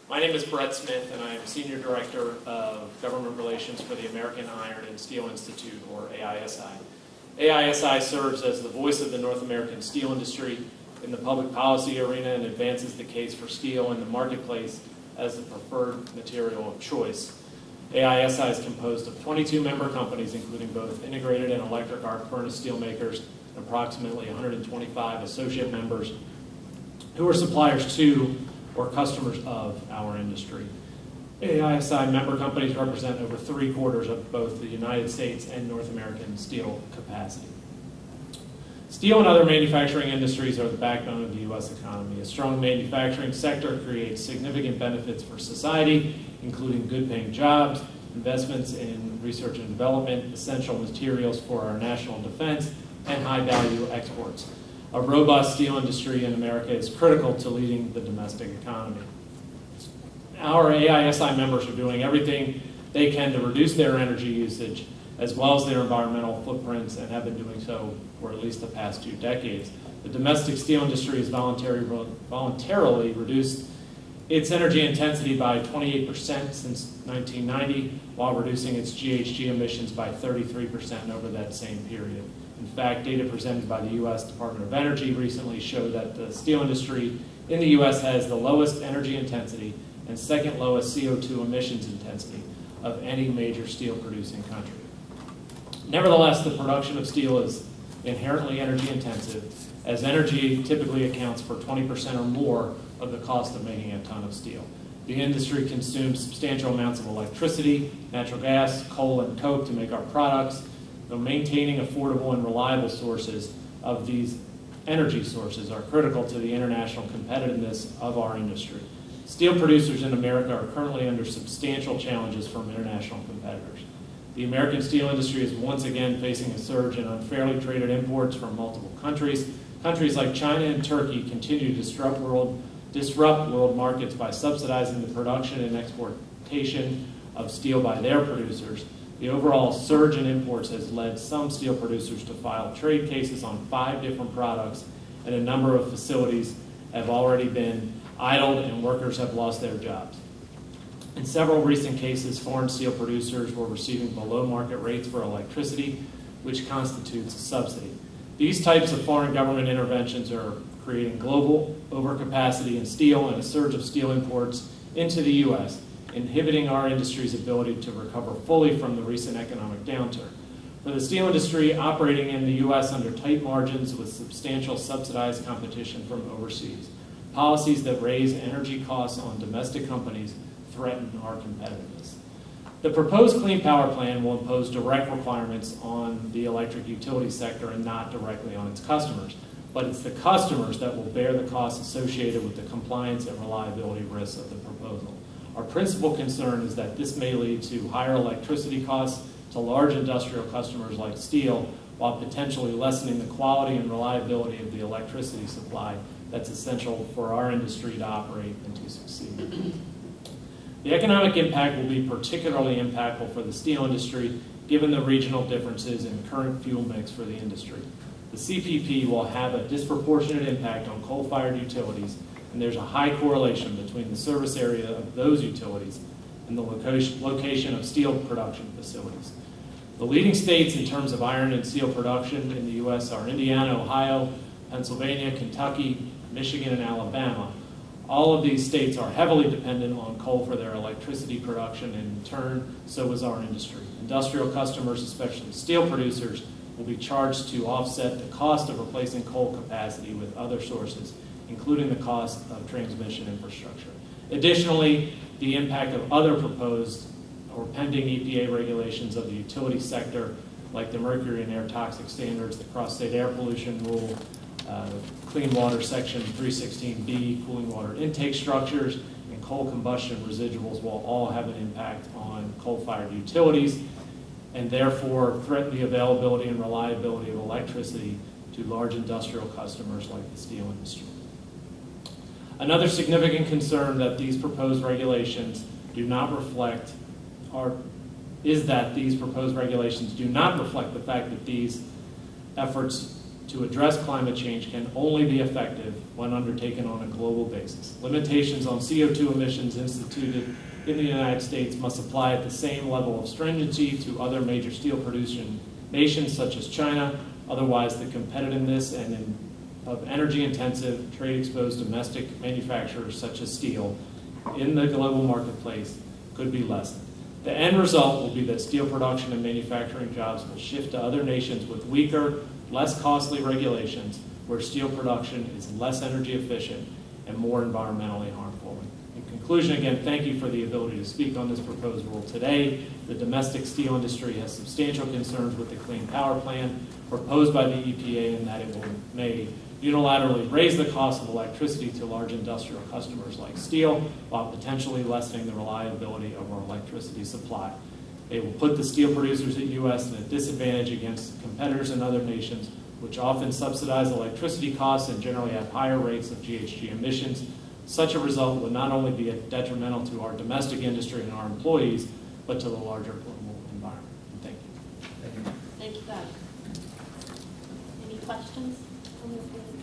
My name is Brett Smith, and I am Senior Director of Government Relations for the American Iron and Steel Institute, or AISI. AISI serves as the voice of the North American steel industry in the public policy arena and advances the case for steel in the marketplace as the preferred material of choice. AISI is composed of 22 member companies, including both integrated and electric arc furnace steelmakers, and approximately 125 associate members who are suppliers to or customers of our industry. AISI member companies represent over 3/4 of both the United States and North American steel capacity. Steel and other manufacturing industries are the backbone of the U.S. economy. A strong manufacturing sector creates significant benefits for society, including good-paying jobs, investments in research and development, essential materials for our national defense, and high-value exports. A robust steel industry in America is critical to leading the domestic economy. Our AISI members are doing everything they can to reduce their energy usage as well as their environmental footprints, and have been doing so for at least the past 2 decades. The domestic steel industry has voluntarily reduced its energy intensity by 28% since 1990, while reducing its GHG emissions by 33% over that same period. In fact, data presented by the U.S. Department of Energy recently showed that the steel industry in the U.S. has the lowest energy intensity and second lowest CO2 emissions intensity of any major steel producing country. Nevertheless, the production of steel is inherently energy intensive, as energy typically accounts for 20% or more of the cost of making a ton of steel. The industry consumes substantial amounts of electricity, natural gas, coal, and coke to make our products. Though maintaining affordable and reliable sources of these energy sources are critical to the international competitiveness of our industry. Steel producers in America are currently under substantial challenges from international competitors. The American steel industry is once again facing a surge in unfairly traded imports from multiple countries. Countries like China and Turkey continue to disrupt world markets by subsidizing the production and exportation of steel by their producers. The overall surge in imports has led some steel producers to file trade cases on 5 different products, and a number of facilities have already been idled and workers have lost their jobs. In several recent cases, foreign steel producers were receiving below market rates for electricity, which constitutes a subsidy. These types of foreign government interventions are creating global overcapacity in steel and a surge of steel imports into the U.S., inhibiting our industry's ability to recover fully from the recent economic downturn. For the steel industry operating in the U.S. under tight margins with substantial subsidized competition from overseas, policies that raise energy costs on domestic companies threaten our competitiveness. The proposed Clean Power Plan will impose direct requirements on the electric utility sector and not directly on its customers, but it's the customers that will bear the costs associated with the compliance and reliability risks of the proposal. Our principal concern is that this may lead to higher electricity costs to large industrial customers like steel, while potentially lessening the quality and reliability of the electricity supply that's essential for our industry to operate and to succeed. The economic impact will be particularly impactful for the steel industry, given the regional differences in current fuel mix for the industry. The CPP will have a disproportionate impact on coal-fired utilities, and there's a high correlation between the service area of those utilities and the location of steel production facilities. The leading states in terms of iron and steel production in the U.S. are Indiana, Ohio, Pennsylvania, Kentucky, Michigan, and Alabama. All of these states are heavily dependent on coal for their electricity production, and in turn, so is our industry. Industrial customers, especially steel producers, will be charged to offset the cost of replacing coal capacity with other sources, including the cost of transmission infrastructure. Additionally, the impact of other proposed or pending EPA regulations of the utility sector, like the mercury and air toxic standards, the cross-state air pollution rule, Clean Water Section 316B, cooling water intake structures, and coal combustion residuals will all have an impact on coal-fired utilities, and therefore threaten the availability and reliability of electricity to large industrial customers like the steel industry. Another significant concern that these proposed regulations do not reflect is that these proposed regulations do not reflect the fact that these efforts to address climate change can only be effective when undertaken on a global basis. Limitations on CO2 emissions instituted in the United States must apply at the same level of stringency to other major steel producing nations such as China. Otherwise, the competitiveness of energy-intensive, trade-exposed domestic manufacturers such as steel in the global marketplace could be lessened. The end result will be that steel production and manufacturing jobs will shift to other nations with weaker, less costly regulations where steel production is less energy efficient and more environmentally harmful. In conclusion, again, thank you for the ability to speak on this proposed rule today. The domestic steel industry has substantial concerns with the Clean Power Plan proposed by the EPA in that it may unilaterally raise the cost of electricity to large industrial customers like steel while potentially lessening the reliability of our electricity supply. It will put the steel producers in the U.S. at a disadvantage against competitors in other nations, which often subsidize electricity costs and generally have higher rates of GHG emissions. Such a result would not only be detrimental to our domestic industry and our employees, but to the larger global environment. Thank you. Thank you, Doug. Any questions from the